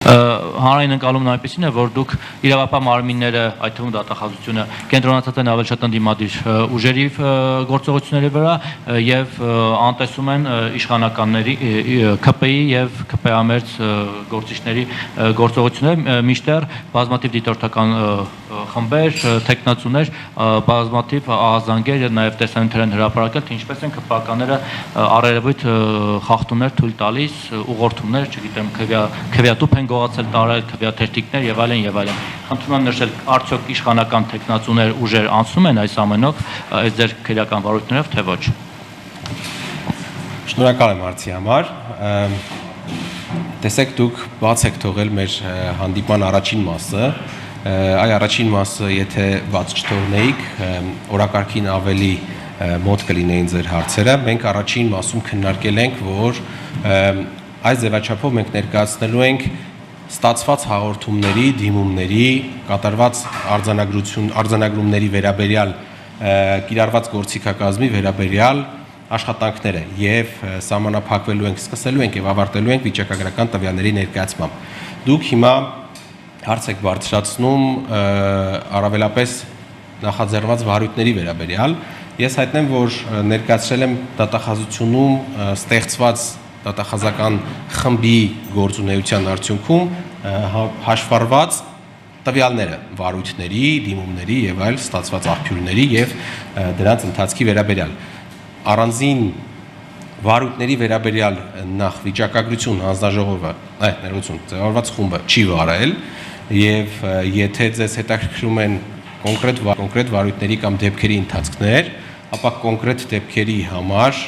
Հանրային ընկալումն այնպեսին է, որ դուք իրավապահ մարմինները, այդ թվում դատախազությունը կենտրոնացած են ավելի շատ ընդդիմադիր ուժերի գործողությունների վրա եւ անտեսում են իշխանականների ԿՊ-ի եւ ԿՊ-ամերձ գործիչների գործողությունները, մինչդեռ բազմաթիվ դիտորդական խմբեր, տեխնացուներ, բազմաթիվ ահազանգեր եւ նաեւ տեսանյութեր են հրապարակել, թե ինչպես են ԿՊ-ականները առերևույթ խախտումներ թույլ տալիս, ուղղորդումներ, չգիտեմ, քվեատուփ են գողացել տարել, քվեաթերթիկներ եւ այլն եւ այլն։ Խնդրում եմ նշել, արդյոք իշխանական տեխնացուներ ուժեր անցնում են այս ամենով, այս ձեր քրեական վարույթներով, թե ոչ։ Շնորհակալ եմ հարցի համար։ Տեսեք, դուք բաց եք թողել մեր հանդիպման առաջին մասը։ Այ առաջին մասը, եթե բաց չթողնեիք, օրակարգին ավելի մոտ կլինեին ձեր հարցերը։ Մենք առաջին մասում քննարկել ենք, որ այս ձևաչափով մենք ներկայացնելու ենք ստացված հաղորդումների, դիմումների, կատարված արձանագրումների վերաբերյալ կիրառված գործիքակազմի վերաբերյալ աշխատանքները եւ սահմանափակվելու ենք, սկսելու ենք եւ ավարտելու ենք վիճակագրական տվյալների ներկայացմամբ։ Դուք հիմա հարց եք բարձրացնում առավելապես նախաձեռնված վարույթների վերաբերյալ։ Ես հայտնեմ, որ ներկայացրել եմ դատախազությունում ստեղծված դատախազական խմբի գործունեության արդյունքում հաշվառված տվյալները վարույթների, դիմումների եւ այլ ստացված աղբյուրների եւ դրանց ընթացքի վերաբերյալ։ Առանձին վարույթների վերաբերյալ նախ վիճակագրություն հանձնաժողովը, ներողություն, ձևավորված խումբը չի վարել եւ եթե ձեզ հետաքրքրում են կոնկրետ վարույթների կամ դեպքերի ընթացքներ, ապա կոնկրետ դեպքերի համար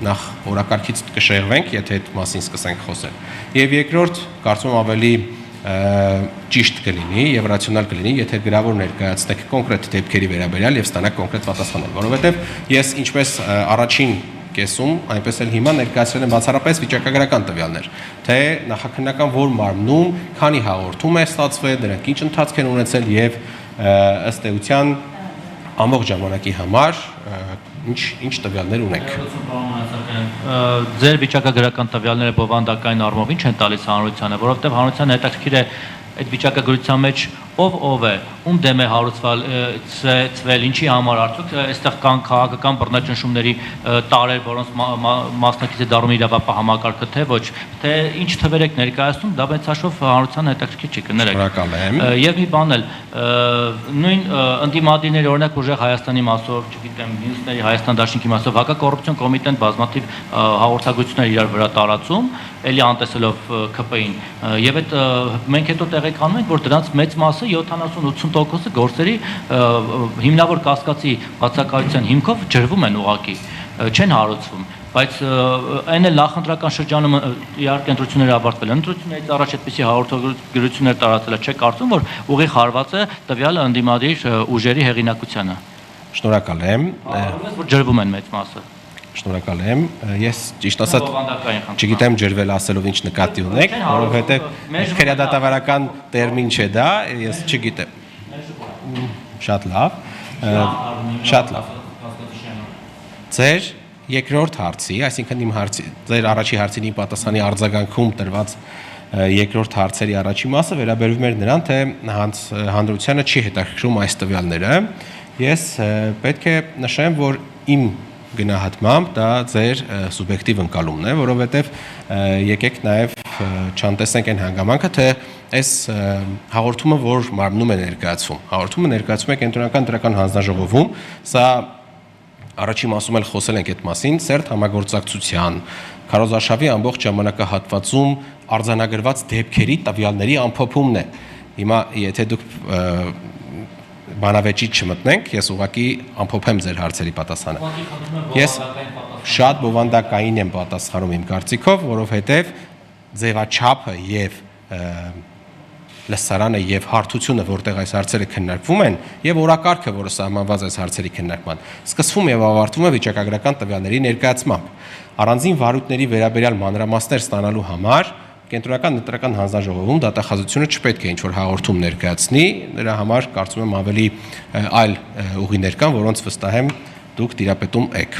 նախ օրակարգից կշեղվենք, եթե այդ մասին սկսենք խոսել։ Եվ երկրորդ, կարծում եմ ավելի ճիշտ կլինի եւ ռացիոնալ կլինի, եթե գրավոր ներկայացնեք կոնկրետ դեպքերի վերաբերյալ եւ ստանաք կոնկրետ պատասխաններ, որովհետեւ ես ինչպես առաջին կեսում, այնպես էլ հիմա ներկայացրել եմ բացառապես վիճակագրական տվյալներ, թե նախաքննական որ մարմնում քանի հաղորդում է ստացվել, դրանք ինչ ընթացք են ունեցել եւ ըստ էության ամբողջ ժամանակի համար ինչ տվյալներ ունենք։ Ձեր վիճակագրական տվյալները բովանդակային առումով ինչ են տալիս հանրությանը, որովհետեւ հանրությանը հետաքրքիր է այդ վիճակագրության մեջ ով է, ում դեմ է հարուցվել, ինչի համար արդյոք այստեղ կան քաղաքական բռնաճնշումների տարեր, որոնց մասնակից է դառնում իրավապահ համակարգը, թե ոչ, թե ինչ թվեր եք ներկայացնում, դա մեծ հաշվով հանրությանը հետաքրքիր չի կներեք։ Շնորհակալ եմ։ Եվ մի բան էլ, նույն ընդդիմադիրների, օրինակ ուժեղ Հայաստանի մասով, չգիտեմ, մյուսների Հայաստան Դաշնիկի մասով հակակոռուպցիոն կոմիտեն բազմաթիվ հաղորդագրություններ իրար վրա տարածում, էլի անտեսելով ԿՊ-ին, եւ այդ մենք հետո տեղեկանում ենք, որ դրանց մեծ մասը 70-80% գործերի հիմնավոր կասկածի բացակայության հիմքով ջրվում են ուղակի, չեն հարուցվում, բայց այն էլ նախընտրական շրջանում իհարկե ընտրությունները ավարտվել են, ընտրություններից առաջ այդպիսի հաղորդագրություններ տարածելը չեք կարծում, որ ուղիղ հարված է տվյալ ընդդիմադիր ուժերի հեղինակությանը։ Շնորհակալ եմ։ Որ ջրվում են մեծ մասը։ Շնորհակալ եմ։ Ես ճիշտ ասած չգիտեմ ջրվել ասելով ինչ նկատի ունեք, որովհետև քրեադատավարական տերմին չէ դա, ես չգիտեմ։ Շատ լավ։ Շատ լավ։ Ձեր երկրորդ հարցի, այսինքն իմ հարցի, ձեր առաջի հարցին իմ պատասխանի արձագանքում տրված երկրորդ հարցերի առաջի մասը վերաբերում էր նրան, թե հանրությանը չի հետաքրքրում այս տվյալները։ Ես պետք է նշեմ, որ իմ գնահատմամբ դա ձեր սուբյեկտիվ ընկալումն է, որովհետև եկեք նաև չանտեսենք այն հանգամանքը, թե այս հաղորդումը որ մարմնում է ներկայացվում։ Հաղորդումը ներկայացվում է կենտրոնական դրական հանձնաժողովում, սա առաջին մասում էլ խոսել ենք այդ մասին, սերտ համագործակցության, քարոզարշավի ամբողջ ժամանակահատվածում արձանագրված դեպքերի տվյալների ամփոփումն է։ Հիմա եթե դուք բանավեճից չմտնենք, ես ուղղակի ամփոփեմ ձեր հարցերի պատասխանը։ Ես շատ բովանդակային եմ պատասխանում իմ կարծիքով, որովհետև ձևաչափը եւ լսարանը եւ հարթությունը, որտեղ այս հարցերը քննարկվում են, եւ օրակարգը, որը սահմանված այս հարցերի քննարկման, սկսվում եւ ավարտվում է վիճակագրական տվյալների ներկայացմամբ։ Առանձին վարույթների վերաբերյալ մանրամասներ ստանալու համար կենտրոնական ընտրական հանձնաժողովում դատախազությունը չպետք է ինչ-որ հաղորդում ներկայացնի, նրա համար կարծում եմ ավելի այլ ուղիներ կան, որոնց վստահ եմ դուք տիրապետում եք։